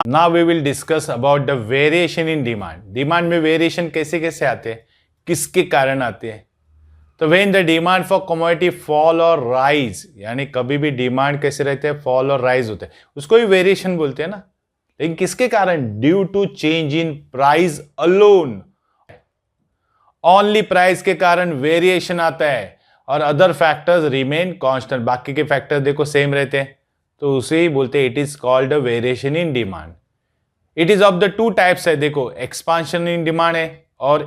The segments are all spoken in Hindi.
Now we will discuss about the variation in demand. Demand में वेरिएशन कैसे कैसे आते हैं, किसके कारण आते हैं। तो when the demand for commodity fall और राइज, यानी कभी भी डिमांड कैसे रहते हैं, फॉल और राइज होते हैं, उसको ही वेरिएशन बोलते हैं ना। लेकिन किसके कारण? Due to change in price alone, only price के कारण वेरिएशन आता है और अदर फैक्टर्स रिमेन कांस्टेंट, बाकी के फैक्टर्स देखो सेम रहते हैं, तो उसे ही बोलते हैं it is called a variation in demand. It is of the two types है, देखो एक्सपांशन इन डिमांड है और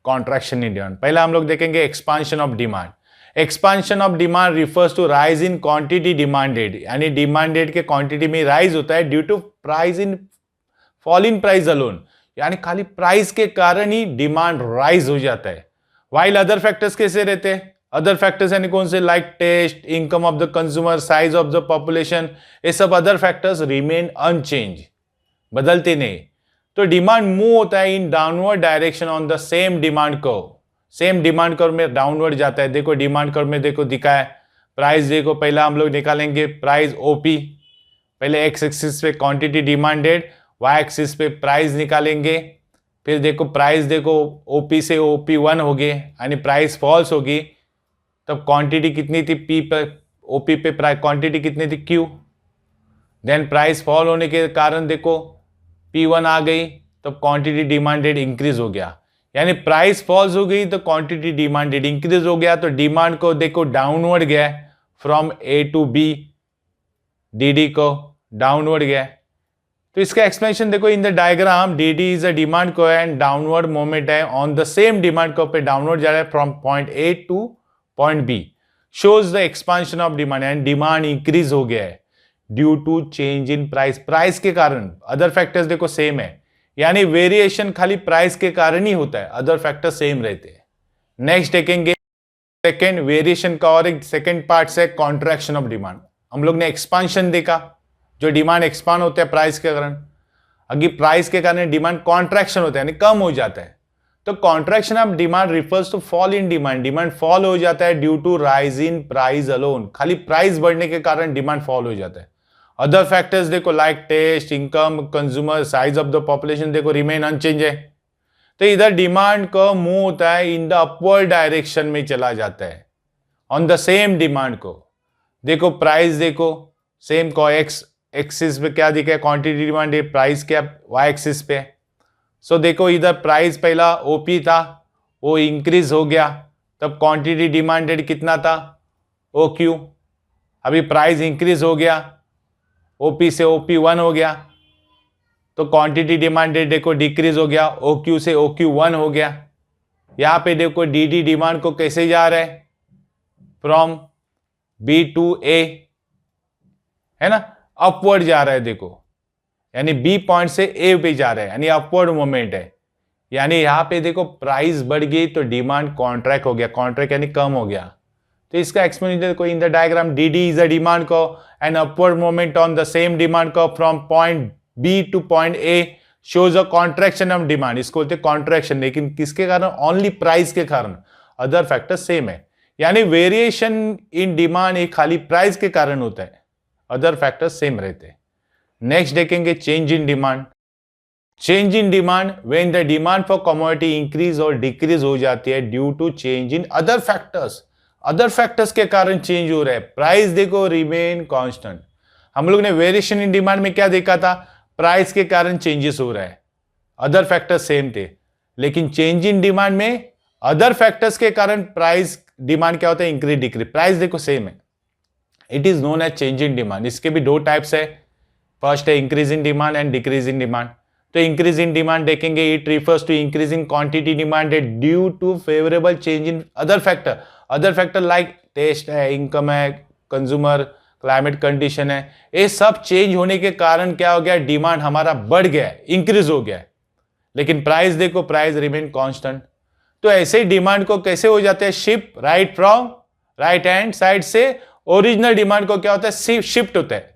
कॉन्ट्रैक्शन इन डिमांड। पहला हम लोग देखेंगे expansion of demand. Expansion of demand refers to rise in quantity demanded, यानी डिमांडेड के क्वांटिटी में राइज होता है due to price in fall in price alone, यानी खाली प्राइस के कारण ही डिमांड राइज हो जाता है। वाइल अदर फैक्टर्स कैसे रहते हैं? अदर फैक्टर्स यानी कौन से? Like taste, income of the consumer, size of the population, ये सब अदर फैक्टर्स रिमेन अनचेंज, बदलते नहीं। तो डिमांड मूव होता है in downward direction on the same demand curve. Same demand curve में डाउनवर्ड जाता है। देखो डिमांड कर्व में देखो दिखा है प्राइस, देखो पहला हम लोग निकालेंगे प्राइस ओपी, पहले एक्स एक्सिस पे क्वांटिटी डिमांडेड, वाई एक्सिस पे प्राइस निकालेंगे, फिर देखो प्राइस देखो ओपी से ओपी 1 हो गए, यानी प्राइस फॉल्स होगी, तब क्वांटिटी कितनी थी पी पर, ओपी पे प्राइस क्वांटिटी कितनी थी क्यू, देन प्राइस फॉल होने के कारण देखो P1 आ गई, तब क्वांटिटी डिमांडेड इंक्रीज हो गया, यानी प्राइस फॉल्स हो गई तो क्वांटिटी डिमांडेड इंक्रीज हो गया, तो डिमांड को देखो डाउनवर्ड गया from A to B, D को डाउनवर्ड गया। तो इसका एक्सप्लेनेशन देखो in the diagram, D is a demand को एंड डाउनवर्ड मोमेंट है ऑन द सेम डिमांड को पे डाउनवर्ड जा रहा है from point A to point B, shows the expansion of demand, and demand increase हो गया है due to change in price, price के कारण। अदर फैक्टर्स देखो सेम है, यानी वेरिएशन खाली प्राइस के कारण ही होता है, अदर फैक्टर सेम रहते हैं। नेक्स्ट देखेंगे सेकेंड वेरिएशन का और एक सेकेंड पार्ट से कॉन्ट्रैक्शन ऑफ डिमांड। हम लोग ने एक्सपांशन देखा, जो डिमांड एक्सपांड होता है प्राइस के कारण, अगर प्राइस के कारण डिमांड कॉन्ट्रैक्शन होता है यानी कम हो जाता है, तो contraction of demand refers to fall in demand, demand fall हो जाता है due to rise in price alone, खाली प्राइस बढ़ने के कारण डिमांड फॉल हो जाता है। अदर फैक्टर्स देखो like taste, income, consumer, size of the population देखो रिमेन अनचेंज है, तो इधर डिमांड का मूव होता है इन द अपवर्ड डायरेक्शन में चला जाता है ऑन द सेम डिमांड को। देखो प्राइस देखो सेम को एक्स एक्सिस पे क्या दिखा है, क्वांटिटी डिमांड, प्राइस क्या वाई एक्सिस पे। सो देखो इधर प्राइस पहला ओपी था, वो इंक्रीज हो गया, तब क्वांटिटी डिमांडेड कितना था ओ क्यू, अभी प्राइस इंक्रीज हो गया, ओपी से ओपी 1 हो गया, तो क्वांटिटी डिमांडेड देखो डिक्रीज हो गया, ओ क्यू से ओ क्यू 1 हो गया। यहां पे देखो डी डी डिमांड को कैसे जा रहा है, फ्रॉम बी टू ए, है ना, अपवर्ड जा रहा है देखो, यानी बी पॉइंट से ए पे जा रहा है, यानी अपवर्ड मोमेंट है, यानी यहां पे देखो प्राइस बढ़ गई तो डिमांड कॉन्ट्रैक्ट हो गया, कॉन्ट्रैक्ट यानी कम हो गया। तो इसका एक्सप्लेनेशन देखो in the diagram, D D is a demand को and upward movement on the same demand को from point B to point A shows a contraction of demand, इसको बोलते हैं कॉन्ट्रैक्शन, लेकिन किसके कारण? ओनली प्राइस के कारण, अदर फैक्टर सेम है, यानी वेरिएशन इन डिमांड एक खाली प्राइस के कारण होता है, अदर फैक्टर सेम रहते हैं। नेक्स्ट देखेंगे change in demand. Change in demand when the demand for commodity increase और डिक्रीज हो जाती है due to change in other factors, other factors के कारण चेंज हो रहा है, प्राइस देखो रिमेन कांस्टेंट। हम लोग ने वेरिएशन इन डिमांड में क्या देखा था, प्राइस के कारण चेंजेस हो रहा है, अदर फैक्टर्स सेम थे, लेकिन चेंज इन डिमांड में अदर फैक्टर्स के कारण प्राइस डिमांड क्या होता है, इंक्रीज डिक्रीज, प्राइस देखो सेम है, it is known as change in demand. इसके भी दो टाइप्स है, फर्स्ट है increase in demand and decrease in demand. तो इंक्रीज इन डिमांड देखेंगे, it refers to increase in quantity demanded due to favourable change in other factor, other factor like taste है, इनकम है, कंज्यूमर, क्लाइमेट कंडीशन है, ये सब चेंज होने के कारण क्या हो गया, डिमांड हमारा बढ़ गया है, इंक्रीज हो गया है, लेकिन प्राइस देखो प्राइस रिमेन कांस्टेंट। तो ऐसे ही डिमांड को कैसे हो जाते हैं shift, right from right hand side से ओरिजिनल डिमांड को क्या होता है शिफ्ट होता है,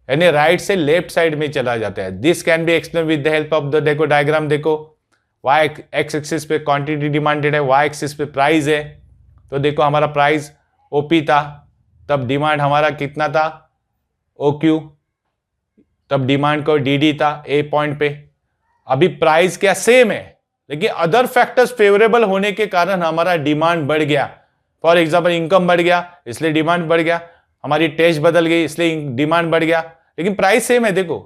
यानी राइट से लेफ्ट साइड में चला जाता है। This can be explain with the help of the देखो डायग्राम, देखो वाई एक्स एक्सिस पे क्वांटिटी डिमांडेड है, वाई एक्सिस पे प्राइस है, तो देखो हमारा प्राइस ओपी था, तब डिमांड हमारा कितना था ओ क्यू, तब डिमांड को डी था ए पॉइंट पे। अभी प्राइस क्या सेम है, लेकिन अदर फैक्टर्स फेवरेबल होने के कारण हमारा डिमांड बढ़ गया। फॉर एग्जाम्पल इनकम बढ़ गया इसलिए डिमांड बढ़ गया, हमारी टेस्ट बदल गई इसलिए डिमांड बढ़ गया, लेकिन प्राइस सेम है। देखो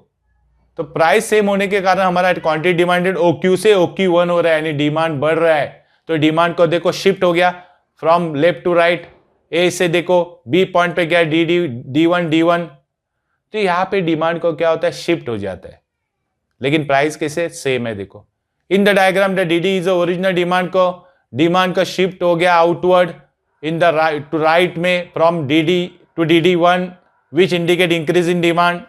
तो प्राइस सेम होने के कारण हमारा क्वांटिटी डिमांडेड OQ से OQ1 हो रहा है, यानी डिमांड बढ़ रहा है। तो डिमांड को देखो शिफ्ट हो गया फ्रॉम लेफ्ट टू राइट, ए से देखो बी पॉइंट पे गया D1 तो यहां पे डिमांड को क्या होता है, शिफ्ट हो जाता है, लेकिन प्राइस कैसे सेम है। देखो in the diagram the DD is original demand का शिफ्ट हो गया outward in the right to right में from DD to DD1 which indicate increase in demand.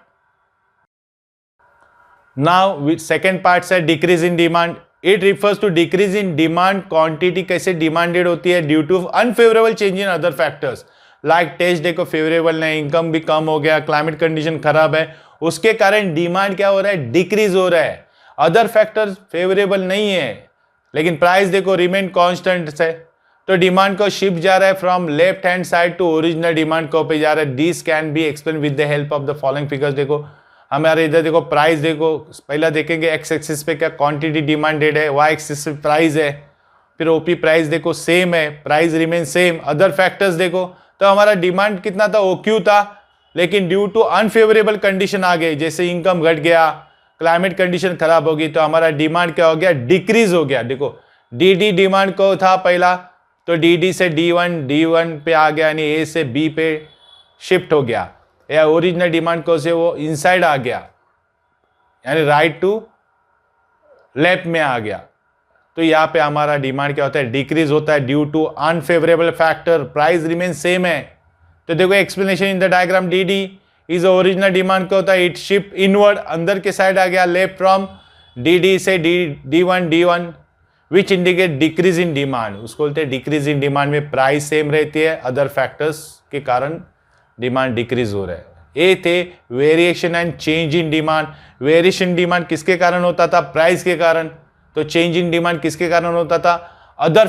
Now second part से decrease in demand. It refers to decrease in demand quantity कैसे demanded होती है due to unfavorable change in other factors like taste देखो फेवरेबल नहीं, इनकम भी कम हो गया, क्लाइमेट कंडीशन खराब है, उसके कारण डिमांड क्या हो रहा है, डिक्रीज हो रहा है। अदर फैक्टर्स फेवरेबल नहीं है, लेकिन प्राइस देखो रिमेन कांस्टेंट है, तो डिमांड को शिफ्ट जा रहा है from left hand side to original demand को पे जा रहा है। This can be explain with the help of the following figures. देखो हमारे इधर देखो प्राइस देखो, पहला देखेंगे एक्स एक्सिस पे क्या क्वांटिटी डिमांडेड है, वाई एक्सिस पे प्राइस है, फिर ओपी प्राइस देखो सेम है, price remain same. Other factors देखो तो हमारा डिमांड कितना था, OQ था, लेकिन ड्यू टू अनफेवरेबल कंडीशन आ गई, जैसे इनकम घट गया, क्लाइमेट कंडीशन खराब होगी, तो हमारा डिमांड क्या हो गया, डिक्रीज हो गया। देखो DD डिमांड को था पहला, तो DD से D1 पे आ गया, यानी A से B पे शिफ्ट हो गया, या ओरिजिनल डिमांड को से वो इनसाइड आ गया, यानी राइट टू लेफ्ट में आ गया। तो यहाँ पे हमारा डिमांड क्या होता है, डिक्रीज होता है due to unfavourable factor, price remain same है। तो देखो explanation in the diagram, DD is original demand क्या होता है, इट शिफ्ट इनवर्ड, अंदर के साइड आ गया, लेफ्ट फ्रॉम DD से D1 which indicate decrease in demand, उसको बोलते हैं डिक्रीज इन डिमांड में प्राइस सेम रहती है, अदर फैक्टर्स के कारण डिमांड डिक्रीज हो रहा है। ए थे variation and change in demand. Variation demand किसके कारण होता था, प्राइस के कारण, तो चेंज इन डिमांड किसके कारण होता था, अदर